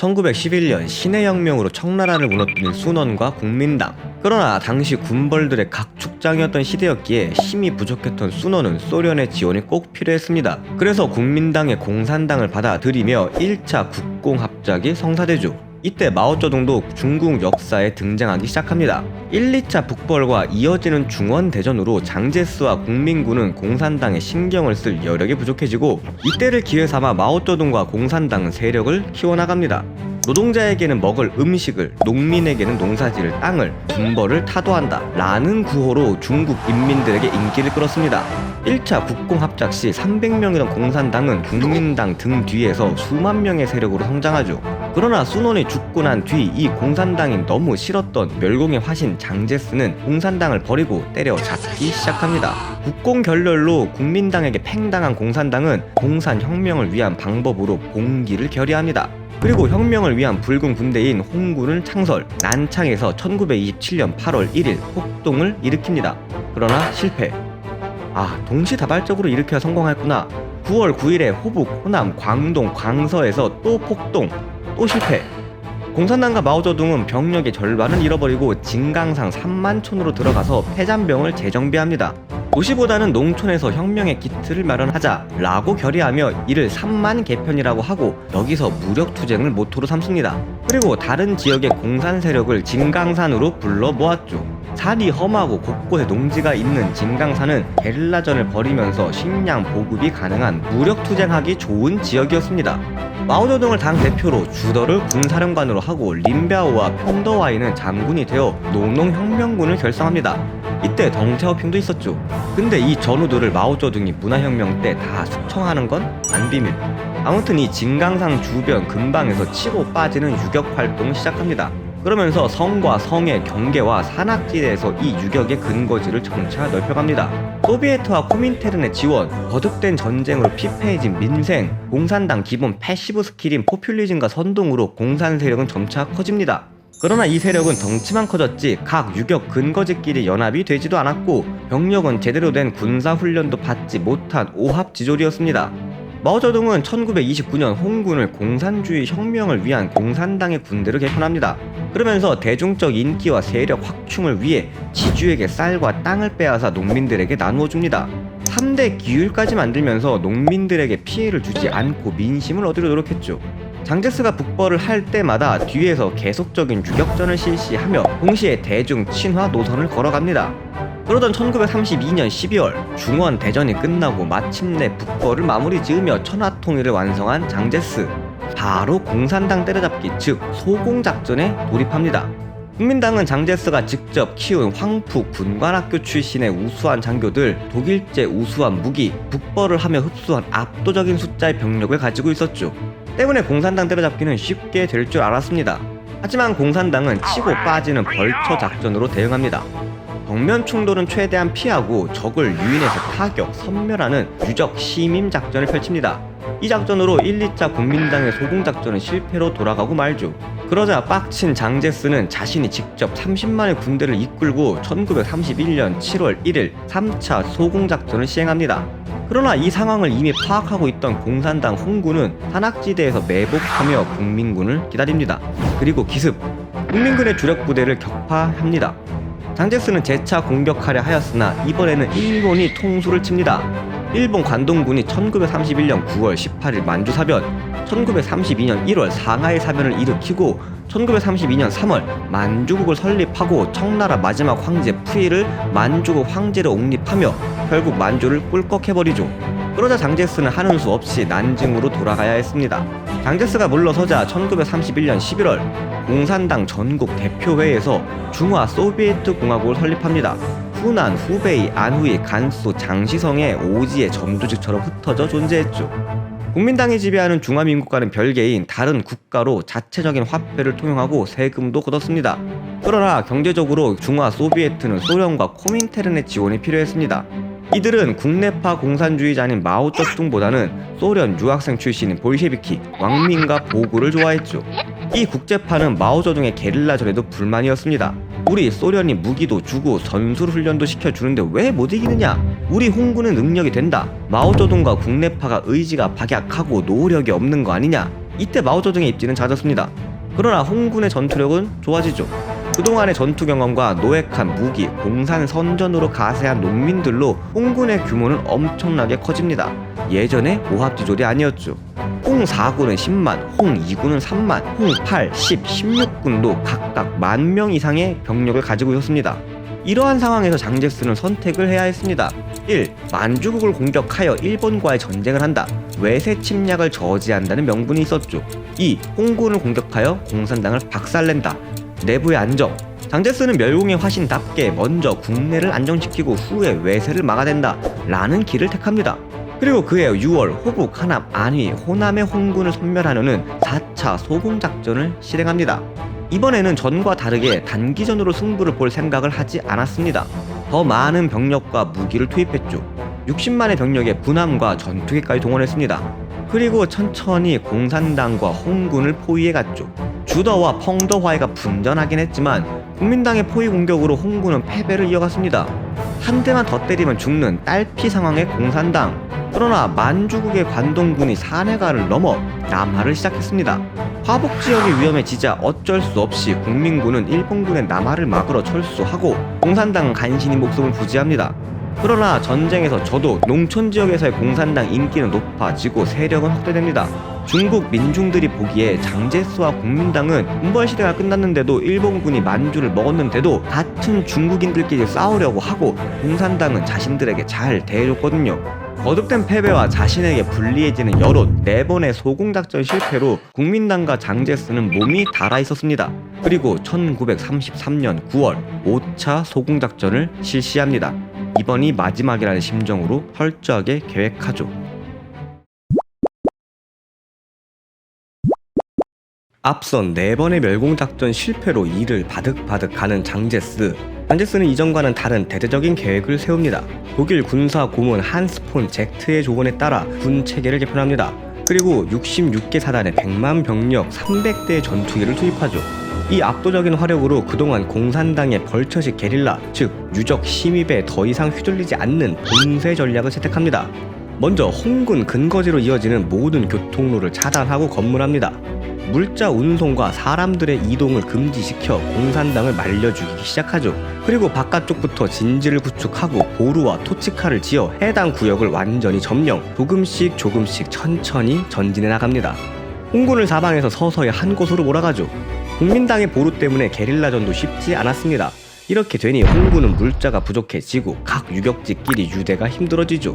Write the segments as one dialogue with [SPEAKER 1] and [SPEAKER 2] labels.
[SPEAKER 1] 1911년 신해혁명으로 청나라를 무너뜨린 순원과 국민당. 그러나 당시 군벌들의 각축장이었던 시대였기에 힘이 부족했던 순원은 소련의 지원이 꼭 필요했습니다. 그래서 국민당의 공산당을 받아들이며 1차 국공합작이 성사되죠. 이때 마오쩌둥도 중국 역사에 등장하기 시작합니다. 1, 2차 북벌과 이어지는 중원대전으로 장제스와 국민군은 공산당에 신경을 쓸 여력이 부족해지고, 이때를 기회삼아 마오쩌둥과 공산당은 세력을 키워나갑니다. 노동자에게는 먹을 음식을, 농민에게는 농사지을 땅을, 군벌을 타도한다 라는 구호로 중국 인민들에게 인기를 끌었습니다. 1차 국공합작 시 300명이던 공산당은 국민당 등 뒤에서 수만 명의 세력으로 성장하죠. 그러나 순원이 죽고 난 뒤 이 공산당이 너무 싫었던 멸공의 화신 장제스는 공산당을 버리고 때려잡기 시작합니다. 국공결렬로 국민당에게 팽당한 공산당은 공산혁명을 위한 방법으로 봉기를 결의합니다. 그리고 혁명을 위한 붉은 군대인 홍군을 창설, 난창에서 1927년 8월 1일 폭동을 일으킵니다. 그러나 실패. 동시다발적으로 일으켜야 성공했구나. 9월 9일에 호북, 호남, 광동, 광서에서 또 폭동, 또 실패. 공산당과 마오쩌둥은 병력의 절반을 잃어버리고 진강상 3만촌으로 들어가서 폐잔병을 재정비합니다. 도시보다는 농촌에서 혁명의 기틀을 마련하자라고 결의하며 이를 3만 개편이라고 하고, 여기서 무력투쟁을 모토로 삼습니다. 그리고 다른 지역의 공산 세력을 진강산으로 불러 모았죠. 산이 험하고 곳곳에 농지가 있는 진강산은 게릴라전을 벌이면서 식량 보급이 가능한 무력투쟁하기 좋은 지역이었습니다. 마오쩌둥을 당대표로 주더를 군사령관으로 하고 린비아오와 평더와이는 장군이 되어 농농혁명군을 결성합니다. 이때 덩샤오핑도 있었죠. 근데 이 전우들을 마오쩌둥이 문화혁명 때 다 숙청하는 건 안 비밀. 아무튼 이 진강산 주변 근방에서 치고 빠지는 유격활동을 시작합니다. 그러면서 성과 성의 경계와 산악지대에서 이 유격의 근거지를 점차 넓혀갑니다. 소비에트와 코민테른의 지원, 거듭된 전쟁으로 피폐해진 민생, 공산당 기본 패시브 스킬인 포퓰리즘과 선동으로 공산 세력은 점차 커집니다. 그러나 이 세력은 덩치만 커졌지 각 유격 근거지끼리 연합이 되지도 않았고, 병력은 제대로 된 군사훈련도 받지 못한 오합지졸이었습니다. 마오쩌둥은 1929년 홍군을 공산주의 혁명을 위한 공산당의 군대로 개편합니다. 그러면서 대중적 인기와 세력 확충을 위해 지주에게 쌀과 땅을 빼앗아 농민들에게 나누어 줍니다. 3대 기율까지 만들면서 농민들에게 피해를 주지 않고 민심을 얻으려 노력했죠. 장제스가 북벌을 할 때마다 뒤에서 계속적인 유격전을 실시하며 동시에 대중 친화 노선을 걸어갑니다. 그러던 1932년 12월 중원 대전이 끝나고 마침내 북벌을 마무리 지으며 천하통일을 완성한 장제스. 바로 공산당 때려잡기, 즉 소공작전에 돌입합니다. 국민당은 장제스가 직접 키운 황푸 군관학교 출신의 우수한 장교들, 독일제 우수한 무기, 북벌을 하며 흡수한 압도적인 숫자의 병력을 가지고 있었죠. 때문에 공산당 때려잡기는 쉽게 될 줄 알았습니다. 하지만 공산당은 치고 빠지는 벌처 작전으로 대응합니다. 정면 충돌은 최대한 피하고 적을 유인해서 타격, 섬멸하는 유적 시민 작전을 펼칩니다. 이 작전으로 1, 2차 국민당의 소공작전은 실패로 돌아가고 말죠. 그러자 빡친 장제스는 자신이 직접 30만의 군대를 이끌고 1931년 7월 1일 3차 소공작전을 시행합니다. 그러나 이 상황을 이미 파악하고 있던 공산당 홍군은 산악지대에서 매복하며 국민군을 기다립니다. 그리고 기습, 국민군의 주력 부대를 격파합니다. 장제스는 재차 공격하려 하였으나 이번에는 일본이 통수를 칩니다. 일본 관동군이 1931년 9월 18일 만주사변, 1932년 1월 상하이 사변을 일으키고 1932년 3월 만주국을 설립하고 청나라 마지막 황제 푸이를 만주국 황제로 옹립하며 결국 만주를 꿀꺽해버리죠. 그러자 장제스는 하는 수 없이 난징으로 돌아가야 했습니다. 장제스가 물러서자 1931년 11월 공산당 전국 대표회에서 중화 소비에트 공화국을 설립합니다. 후난, 후베이, 안후이, 간수, 장시성의 오지의 점조직처럼 흩어져 존재했죠. 국민당이 지배하는 중화민국과는 별개인 다른 국가로 자체적인 화폐를 통용하고 세금도 걷었습니다. 그러나 경제적으로 중화 소비에트는 소련과 코민테른의 지원이 필요했습니다. 이들은 국내파 공산주의자인 마오쩌둥보다는 소련 유학생 출신인 볼셰비키, 왕민과 보구를 좋아했죠. 이 국제파는 마오쩌둥의 게릴라전에도 불만이었습니다. 우리 소련이 무기도 주고 전술훈련도 시켜주는데 왜 못 이기느냐? 우리 홍군은 능력이 된다. 마오쩌둥과 국내파가 의지가 박약하고 노력이 없는 거 아니냐? 이때 마오쩌둥의 입지는 잦았습니다. 그러나 홍군의 전투력은 좋아지죠. 그동안의 전투 경험과 노획한 무기, 공산 선전으로 가세한 농민들로 홍군의 규모는 엄청나게 커집니다. 예전에 오합지졸이 아니었죠. 홍 4군은 10만, 홍 2군은 3만, 홍 8, 10, 16군도 각각 10,000명 이상의 병력을 가지고 있었습니다. 이러한 상황에서 장제스는 선택을 해야 했습니다. 1. 만주국을 공격하여 일본과의 전쟁을 한다. 외세 침략을 저지한다는 명분이 있었죠. 2. 홍군을 공격하여 공산당을 박살낸다. 내부의 안정. 장제스는 멸공의 화신답게 먼저 국내를 안정시키고 후에 외세를 막아낸다 라는 길을 택합니다. 그리고 그해 6월 호북, 하남, 안휘, 호남의 홍군을 섬멸하려는 4차 소공작전을 실행합니다. 이번에는 전과 다르게 단기전으로 승부를 볼 생각을 하지 않았습니다. 더 많은 병력과 무기를 투입했죠. 60만의 병력에 군함과 전투기까지 동원했습니다. 그리고 천천히 공산당과 홍군을 포위해갔죠. 주더와 펑더화이가 분전하긴 했지만 국민당의 포위 공격으로 홍군은 패배를 이어갔습니다. 한 대만 더 때리면 죽는 딸피 상황의 공산당. 그러나 만주국의 관동군이 산해가를 넘어 남하를 시작했습니다. 화북 지역이 위험해지자 어쩔 수 없이 국민군은 일본군의 남하를 막으러 철수하고 공산당은 간신히 목숨을 부지합니다. 그러나 전쟁에서 저도 농촌 지역에서의 공산당 인기는 높아지고 세력은 확대됩니다. 중국 민중들이 보기에 장제스와 국민당은 군벌 시대가 끝났는데도 일본군이 만주를 먹었는데도 같은 중국인들끼리 싸우려고 하고 공산당은 자신들에게 잘 대해줬거든요. 거듭된 패배와 자신에게 불리해지는 여론, 4번의 소공작전 실패로 국민당과 장제스는 몸이 달아 있었습니다. 그리고 1933년 9월 5차 소공작전을 실시합니다. 이번이 마지막이라는 심정으로 철저하게 계획하죠. 앞선 4번의 멸공작전 실패로 이를 바득바득 가는 장제스. 장제스는 이전과는 다른 대대적인 계획을 세웁니다. 독일 군사 고문 한스 폰 젝트의 조언에 따라 군 체계를 개편합니다. 그리고 66개 사단에 100만 병력 300대의 전투기를 투입하죠. 이 압도적인 화력으로 그동안 공산당의 벌처식 게릴라, 즉 유적 심입에 더 이상 휘둘리지 않는 봉쇄 전략을 채택합니다. 먼저 홍군 근거지로 이어지는 모든 교통로를 차단하고 검문합니다. 물자 운송과 사람들의 이동을 금지시켜 공산당을 말려 죽이기 시작하죠. 그리고 바깥쪽부터 진지를 구축하고 보루와 토치카를 지어 해당 구역을 완전히 점령, 조금씩 천천히 전진해 나갑니다. 홍군을 사방에서 서서히 한 곳으로 몰아가죠. 국민당의 보루 때문에 게릴라전도 쉽지 않았습니다. 이렇게 되니 홍군은 물자가 부족해지고 각 유격지끼리 유대가 힘들어지죠.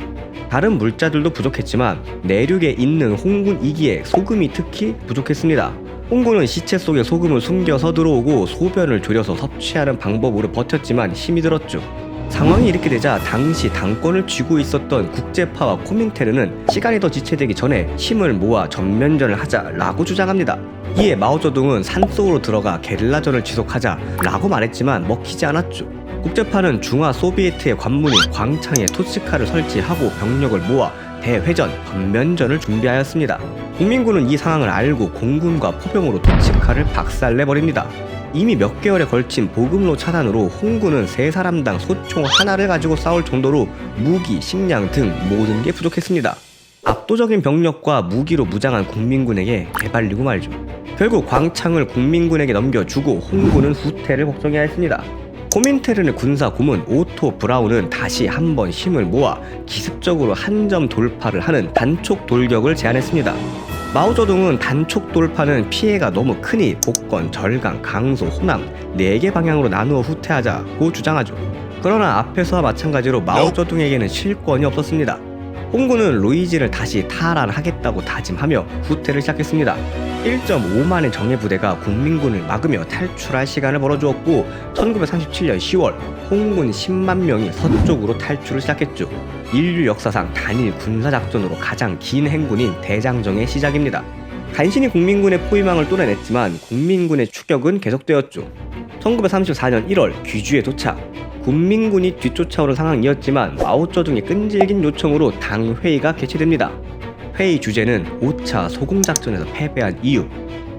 [SPEAKER 1] 다른 물자들도 부족했지만 내륙에 있는 홍군 2기에 소금이 특히 부족했습니다. 홍군은 시체 속에 소금을 숨겨서 들어오고 소변을 졸여서 섭취하는 방법으로 버텼지만 힘이 들었죠. 상황이 이렇게 되자 당시 당권을 쥐고 있었던 국제파와 코민테르는 시간이 더 지체되기 전에 힘을 모아 전면전을 하자라고 주장합니다. 이에 마오쩌둥은 산속으로 들어가 게릴라전을 지속하자라고 말했지만 먹히지 않았죠. 국제파는 중화 소비에트의 관문인 광창에 토치카를 설치하고 병력을 모아 대회전, 전면전을 준비하였습니다. 국민군은 이 상황을 알고 공군과 포병으로 토치카를 박살내버립니다. 이미 몇 개월에 걸친 보급로 차단으로 홍군은 3사람당 소총 하나를 가지고 싸울 정도로 무기, 식량 등 모든 게 부족했습니다. 압도적인 병력과 무기로 무장한 국민군에게 개발리고 말죠. 결국 광창을 국민군에게 넘겨주고 홍군은 후퇴를 걱정해야 했습니다. 코민테르의 군사 고문 오토 브라운은 다시 한번 힘을 모아 기습적으로 한 점 돌파를 하는 단촉 돌격을 제안했습니다. 마오쩌둥은 단촉 돌파는 피해가 너무 크니 복건, 절강, 강소, 호남 4개 방향으로 나누어 후퇴하자고 주장하죠. 그러나 앞에서와 마찬가지로 마오쩌둥에게는 실권이 없었습니다. 홍군은 루이지를 다시 탈환하겠다고 다짐하며 후퇴를 시작했습니다. 1.5만의 정예부대가 국민군을 막으며 탈출할 시간을 벌어주었고 1937년 10월 홍군 10만 명이 서쪽으로 탈출을 시작했죠. 인류 역사상 단일 군사작전으로 가장 긴 행군인 대장정의 시작입니다. 간신히 국민군의 포위망을 뚫어냈지만 국민군의 추격은 계속되었죠. 1934년 1월 귀주에 도착. 국민군이 뒤쫓아오는 상황이었지만 마오쩌둥의 끈질긴 요청으로 당회의가 개최됩니다. 회의 주제는 5차 소공작전에서 패배한 이유.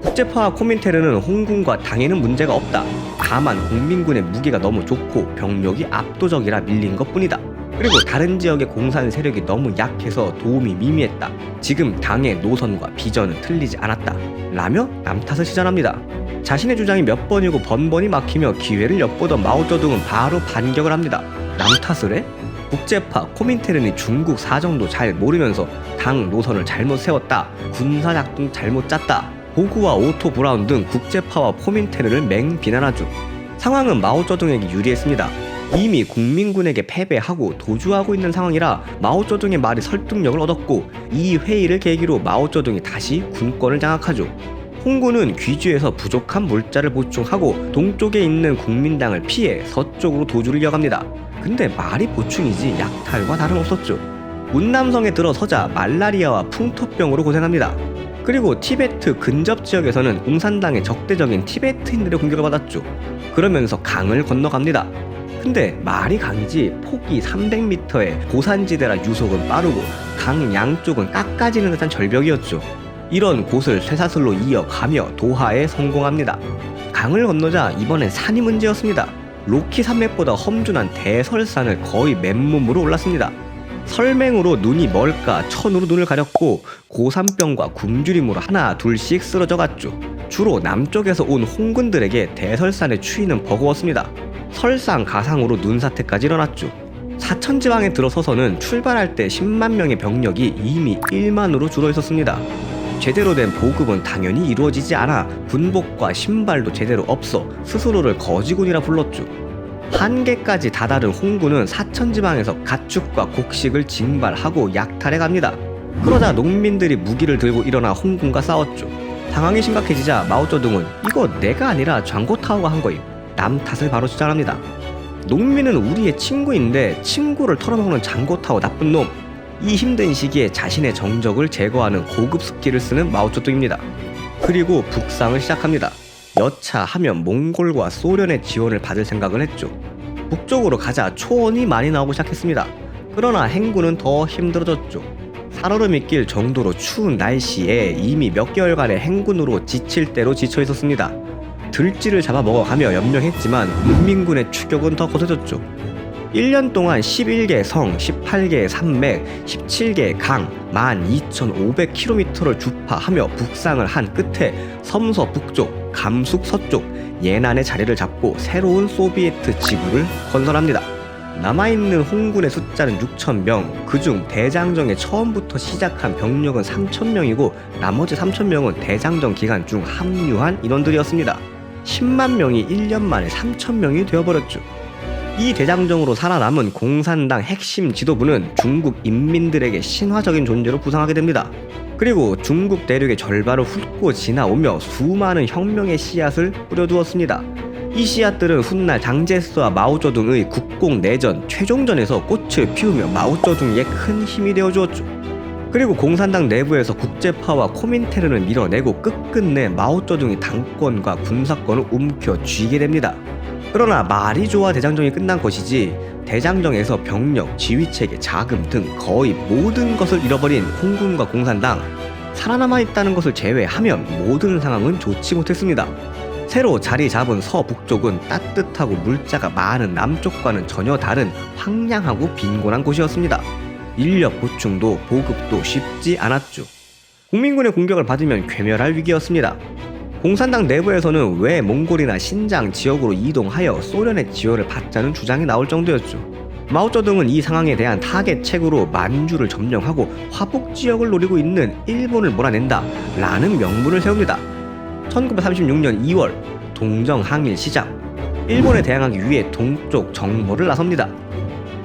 [SPEAKER 1] 국제파와 코민테르는 홍군과 당에는 문제가 없다. 다만 국민군의 무기가 너무 좋고 병력이 압도적이라 밀린 것뿐이다. 그리고 다른 지역의 공산 세력이 너무 약해서 도움이 미미했다. 지금 당의 노선과 비전은 틀리지 않았다. 라며 남 탓을 시전합니다. 자신의 주장이 몇 번이고 번번이 막히며 기회를 엿보던 마오쩌둥은 바로 반격을 합니다. 남 탓을 해? 국제파 코민테른이 중국 사정도 잘 모르면서 당 노선을 잘못 세웠다. 군사작전 잘못 짰다. 보구와 오토 브라운 등 국제파와 코민테른을 맹비난하죠. 상황은 마오쩌둥에게 유리했습니다. 이미 국민군에게 패배하고 도주하고 있는 상황이라 마오쩌둥의 말이 설득력을 얻었고, 이 회의를 계기로 마오쩌둥이 다시 군권을 장악하죠. 홍군은 귀주에서 부족한 물자를 보충하고 동쪽에 있는 국민당을 피해 서쪽으로 도주를 이어갑니다. 근데 말이 보충이지 약탈과 다름없었죠. 운남성에 들어서자 말라리아와 풍토병으로 고생합니다. 그리고 티베트 근접 지역에서는 공산당의 적대적인 티베트인들의 공격을 받았죠. 그러면서 강을 건너갑니다. 근데 말이 강이지 폭이 300m의 고산지대라 유속은 빠르고 강 양쪽은 깎아지는 듯한 절벽이었죠. 이런 곳을 쇠사슬로 이어가며 도하에 성공합니다. 강을 건너자 이번엔 산이 문제였습니다. 로키 산맥보다 험준한 대설산을 거의 맨몸으로 올랐습니다. 설맹으로 눈이 멀까 천으로 눈을 가렸고 고산병과 굶주림으로 하나 둘씩 쓰러져 갔죠. 주로 남쪽에서 온 홍군들에게 대설산의 추위는 버거웠습니다. 설상가상으로 눈사태까지 일어났죠. 사천지방에 들어서서는 출발할 때 10만 명의 병력이 이미 1만으로 줄어 있었습니다. 제대로 된 보급은 당연히 이루어지지 않아 군복과 신발도 제대로 없어 스스로를 거지군이라 불렀죠. 한계까지 다다른 홍군은 사천지방에서 가축과 곡식을 징발하고 약탈해 갑니다. 그러자 농민들이 무기를 들고 일어나 홍군과 싸웠죠. 상황이 심각해지자 마오쩌둥은 이거 내가 아니라 장고타오가 한 거임. 남 탓을 바로 주장합니다. 농민은 우리의 친구인데 친구를 털어먹는 장고타오 나쁜 놈. 이 힘든 시기에 자신의 정적을 제거하는 고급 습기를 쓰는 마오쩌둥입니다. 그리고 북상을 시작합니다. 여차 하면 몽골과 소련의 지원을 받을 생각을 했죠. 북쪽으로 가자 초원이 많이 나오고 시작했습니다. 그러나 행군은 더 힘들어졌죠. 살얼음이 낄 정도로 추운 날씨에 이미 몇 개월간의 행군으로 지칠 대로 지쳐 있었습니다. 들쥐를 잡아먹어가며 연명했지만 문민군의 추격은 더 거세졌죠. 1년 동안 11개 성, 18개의 산맥, 17개의 강, 12,500km를 주파하며 북상을 한 끝에 섬서 북쪽, 감숙 서쪽, 예난의 자리를 잡고 새로운 소비에트 지구를 건설합니다. 남아있는 홍군의 숫자는 6,000명, 그중 대장정에 처음부터 시작한 병력은 3,000명이고 나머지 3,000명은 대장정 기간 중 합류한 인원들이었습니다. 10만 명이 1년 만에 3,000명이 되어버렸죠. 이 대장정으로 살아남은 공산당 핵심 지도부는 중국 인민들에게 신화적인 존재로 부상하게 됩니다. 그리고 중국 대륙의 절반을 훑고 지나오며 수많은 혁명의 씨앗을 뿌려두었습니다. 이 씨앗들은 훗날 장제스와 마오쩌둥의 국공내전 최종전에서 꽃을 피우며 마오쩌둥에게 큰 힘이 되어주었죠. 그리고 공산당 내부에서 국제파와 코민테른을 밀어내고 끝끝내 마오쩌둥이 당권과 군사권을 움켜쥐게 됩니다. 그러나 말이 좋아 대장정이 끝난 것이지 대장정에서 병력, 지휘체계, 자금 등 거의 모든 것을 잃어버린 홍군과 공산당, 살아남아 있다는 것을 제외하면 모든 상황은 좋지 못했습니다. 새로 자리 잡은 서북쪽은 따뜻하고 물자가 많은 남쪽과는 전혀 다른 황량하고 빈곤한 곳이었습니다. 인력 보충도 보급도 쉽지 않았죠. 국민군의 공격을 받으면 괴멸할 위기였습니다. 공산당 내부에서는 왜 몽골이나 신장 지역으로 이동하여 소련의 지원을 받자는 주장이 나올 정도였죠. 마오쩌둥은 이 상황에 대한 타겟책으로 만주를 점령하고 화북 지역을 노리고 있는 일본을 몰아낸다 라는 명분을 세웁니다. 1936년 2월 동정 항일 시작. 일본에 대항하기 위해 동쪽 정벌을 나섭니다.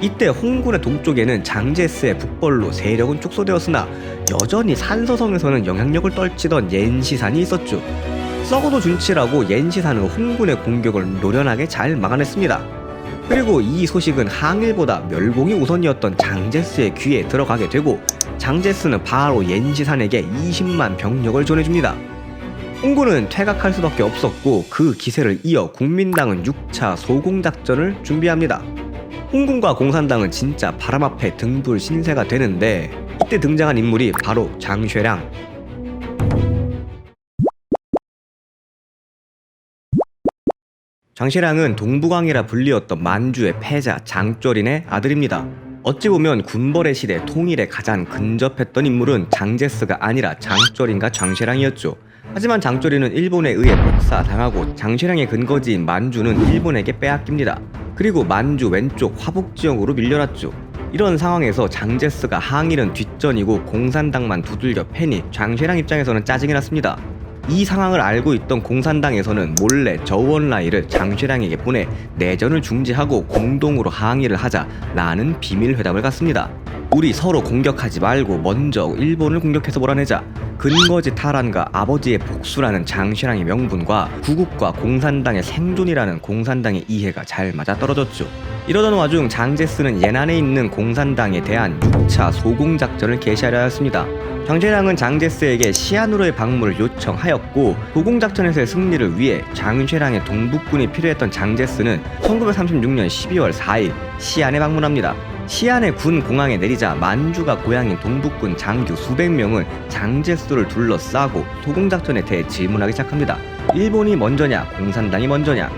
[SPEAKER 1] 이때 홍군의 동쪽에는 장제스의 북벌로 세력은 축소되었으나 여전히 산서성에서는 영향력을 떨치던 옌시산이 있었죠. 썩어도 준치라고 옌시산은 홍군의 공격을 노련하게 잘 막아냈습니다. 그리고 이 소식은 항일보다 멸공이 우선이었던 장제스의 귀에 들어가게 되고 장제스는 바로 옌시산에게 20만 병력을 전해줍니다. 홍군은 퇴각할 수밖에 없었고 그 기세를 이어 국민당은 6차 소공작전을 준비합니다. 홍군과 공산당은 진짜 바람 앞에 등불 신세가 되는데 이때 등장한 인물이 바로 장쉐량. 장쉐량은 동북왕이라 불리웠던 만주의 패자 장쩌린의 아들입니다. 어찌 보면 군벌의 시대 통일에 가장 근접했던 인물은 장제스가 아니라 장쩌린과 장쇠랑이었죠. 하지만 장쩌린은 일본에 의해 복사당하고 장쇠랑의 근거지인 만주는 일본에게 빼앗깁니다. 그리고 만주 왼쪽 화북 지역으로 밀려났죠. 이런 상황에서 장제스가 항일은 뒷전이고 공산당만 두들겨 패니 장쇠랑 입장에서는 짜증이 났습니다. 이 상황을 알고 있던 공산당에서는 몰래 저우원라이를 장쇠랑에게 보내 내전을 중지하고 공동으로 항일을 하자라는 비밀 회담을 갖습니다. 우리 서로 공격하지 말고 먼저 일본을 공격해서 몰아내자. 근거지 탈환과 아버지의 복수라는 장쇠랑의 명분과 구국과 공산당의 생존이라는 공산당의 이해가 잘 맞아떨어졌죠. 이러던 와중 장제스는 예난에 있는 공산당에 대한 6차 소공작전을 개시하려 하였습니다. 장쇠랑은 장제스에게 시안으로의 방문을 요청하였고 소공작전에서의 승리를 위해 장쇠랑의 동북군이 필요했던 장제스는 1936년 12월 4일 시안에 방문합니다. 시안의 군 공항에 내리자 만주가 고향인 동북군 장교 수백 명은 장제스를 둘러싸고 소공작전에 대해 질문하기 시작합니다. 일본이 먼저냐 공산당이 먼저냐.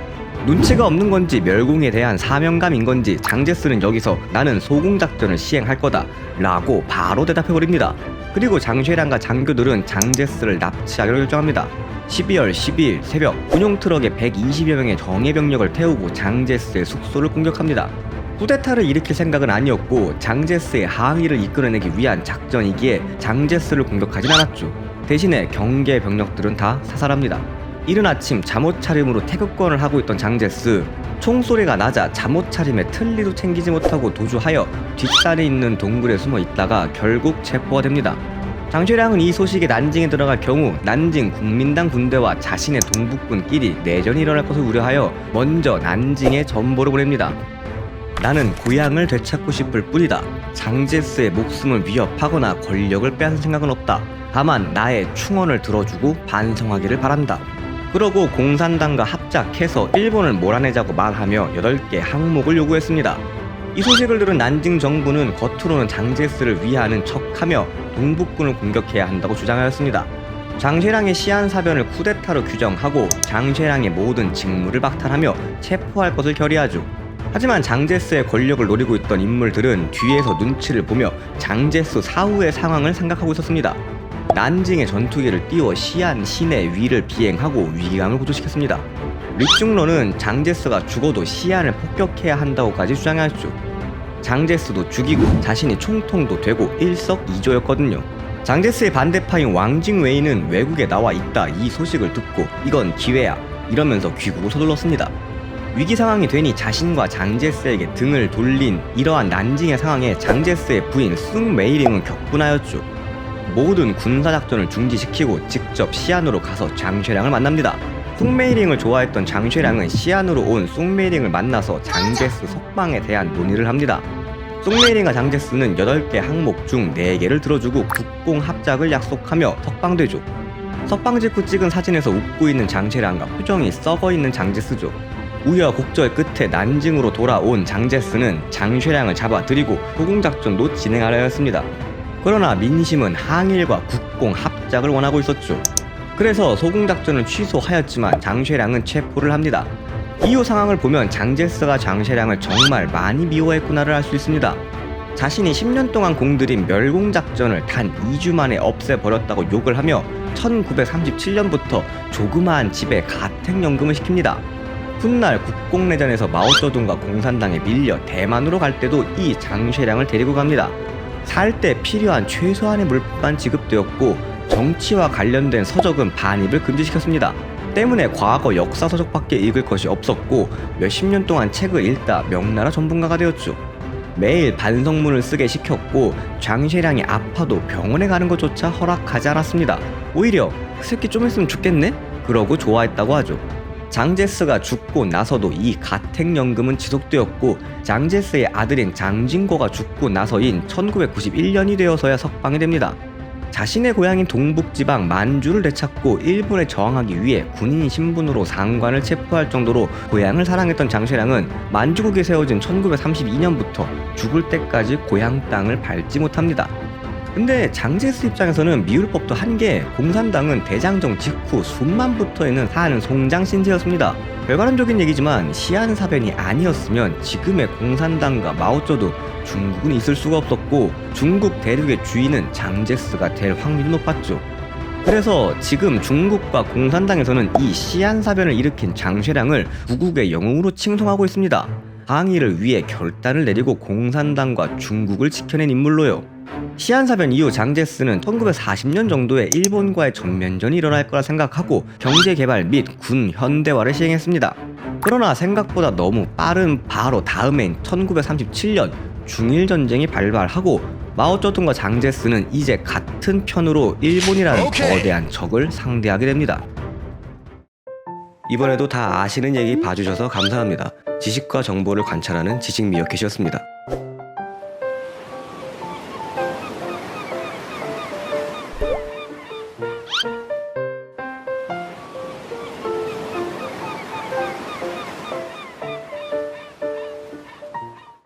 [SPEAKER 1] 눈치가 없는 건지 멸공에 대한 사명감인 건지 장제스는 여기서 나는 소공작전을 시행할 거다 라고 바로 대답해버립니다. 그리고 장쇠랑과 장교들은 장제스를 납치하기로 결정합니다. 12월 12일 새벽 군용 트럭에 120여 명의 정예 병력을 태우고 장제스의 숙소를 공격합니다. 쿠데타를 일으킬 생각은 아니었고 장제스의 항의를 이끌어내기 위한 작전이기에 장제스를 공격하진 않았죠. 대신에 경계 병력들은 다 사살합니다. 이른 아침 잠옷 차림으로 태극권을 하고 있던 장제스, 총소리가 나자 잠옷 차림에 틀니도 챙기지 못하고 도주하여 뒷산에 있는 동굴에 숨어 있다가 결국 체포가 됩니다. 장쇠랑은 이 소식이 난징에 들어갈 경우 난징 국민당 군대와 자신의 동북군끼리 내전이 일어날 것을 우려하여 먼저 난징에 전보를 보냅니다. 나는 고향을 되찾고 싶을 뿐이다. 장제스의 목숨을 위협하거나 권력을 빼앗을 생각은 없다. 다만 나의 충언을 들어주고 반성하기를 바란다. 그러고 공산당과 합작해서 일본을 몰아내자고 말하며 8개 항목을 요구했습니다. 이 소식을 들은 난징 정부는 겉으로는 장제스를 위하는 척하며 동북군을 공격해야 한다고 주장하였습니다. 장쇠랑의 시안사변을 쿠데타로 규정하고 장쇠랑의 모든 직무를 박탈하며 체포할 것을 결의하죠. 하지만 장제스의 권력을 노리고 있던 인물들은 뒤에서 눈치를 보며 장제스 사후의 상황을 생각하고 있었습니다. 난징의 전투기를 띄워 시안 시내 위를 비행하고 위기감을 고조시켰습니다. 리중러는 장제스가 죽어도 시안을 폭격해야 한다고까지 주장하였죠. 장제스도 죽이고 자신이 총통도 되고 일석이조였거든요. 장제스의 반대파인 왕징웨이는 외국에 나와 있다 이 소식을 듣고 이건 기회야 이러면서 귀국을 서둘렀습니다. 위기 상황이 되니 자신과 장제스에게 등을 돌린 이러한 난징의 상황에 장제스의 부인 숭메이링은 격분하였죠. 모든 군사작전을 중지시키고 직접 시안으로 가서 장쇠랑을 만납니다. 숭메이링을 좋아했던 장쇠랑은 시안으로 온 숭메이링을 만나서 장제스 석방에 대한 논의를 합니다. 숭메이링과 장제스는 8개 항목 중 4개를 들어주고 국공합작을 약속하며 석방되죠. 석방 직후 찍은 사진에서 웃고 있는 장쇠랑과 표정이 썩어있는 장제스죠. 우여곡절 끝에 난징으로 돌아온 장제스는 장쇠랑을 잡아들이고 소공작전도 진행하려 했습니다. 그러나 민심은 항일과 국공합작을 원하고 있었죠. 그래서 소공작전을 취소하였지만 장쇠랑은 체포를 합니다. 이후 상황을 보면 장제스가 장쇠랑을 정말 많이 미워했구나를 알 수 있습니다. 자신이 10년 동안 공들인 멸공작전을 단 2주 만에 없애버렸다고 욕을 하며 1937년부터 조그마한 집에 가택연금을 시킵니다. 훗날 국공내전에서 마오쩌둥과 공산당에 밀려 대만으로 갈 때도 이 장쇠랑을 데리고 갑니다. 살 때 필요한 최소한의 물품만 지급되었고 정치와 관련된 서적은 반입을 금지시켰습니다. 때문에 과거 역사 서적밖에 읽을 것이 없었고 몇십 년 동안 책을 읽다 명나라 전문가가 되었죠. 매일 반성문을 쓰게 시켰고 장쇠랑이 아파도 병원에 가는 것조차 허락하지 않았습니다. 오히려 그 새끼 좀 있으면 죽겠네? 그러고 좋아했다고 하죠. 장제스가 죽고 나서도 이 가택연금은 지속되었고 장제스의 아들인 장진거가 죽고 나서인 1991년이 되어서야 석방이 됩니다. 자신의 고향인 동북지방 만주를 되찾고 일본에 저항하기 위해 군인 신분으로 상관을 체포할 정도로 고향을 사랑했던 장쇠랑은 만주국에 세워진 1932년부터 죽을 때까지 고향 땅을 밟지 못합니다. 근데 장제스 입장에서는 미울 법도 한 게 공산당은 대장정 직후 숨만 붙어있는 사는 송장 신세였습니다. 결과론적인 얘기지만 시안사변이 아니었으면 지금의 공산당과 마오쩌둥, 중국은 있을 수가 없었고 중국 대륙의 주인은 장제스가 될 확률이 높았죠. 그래서 지금 중국과 공산당에서는 이 시안사변을 일으킨 장쇠량을 구국의 영웅으로 칭송하고 있습니다. 항의를 위해 결단을 내리고 공산당과 중국을 지켜낸 인물로요. 시안사변 이후 장제스는 1940년 정도에 일본과의 전면전이 일어날 거라 생각하고 경제개발 및 군 현대화를 시행했습니다. 그러나 생각보다 너무 빠른 바로 다음해인 1937년 중일전쟁이 발발하고 마오쩌둥과 장제스는 이제 같은 편으로 일본이라는 거대한 적을 상대하게 됩니다. 이번에도 다 아시는 얘기 봐주셔서 감사합니다. 지식과 정보를 관찰하는 지식미어캣이었습니다.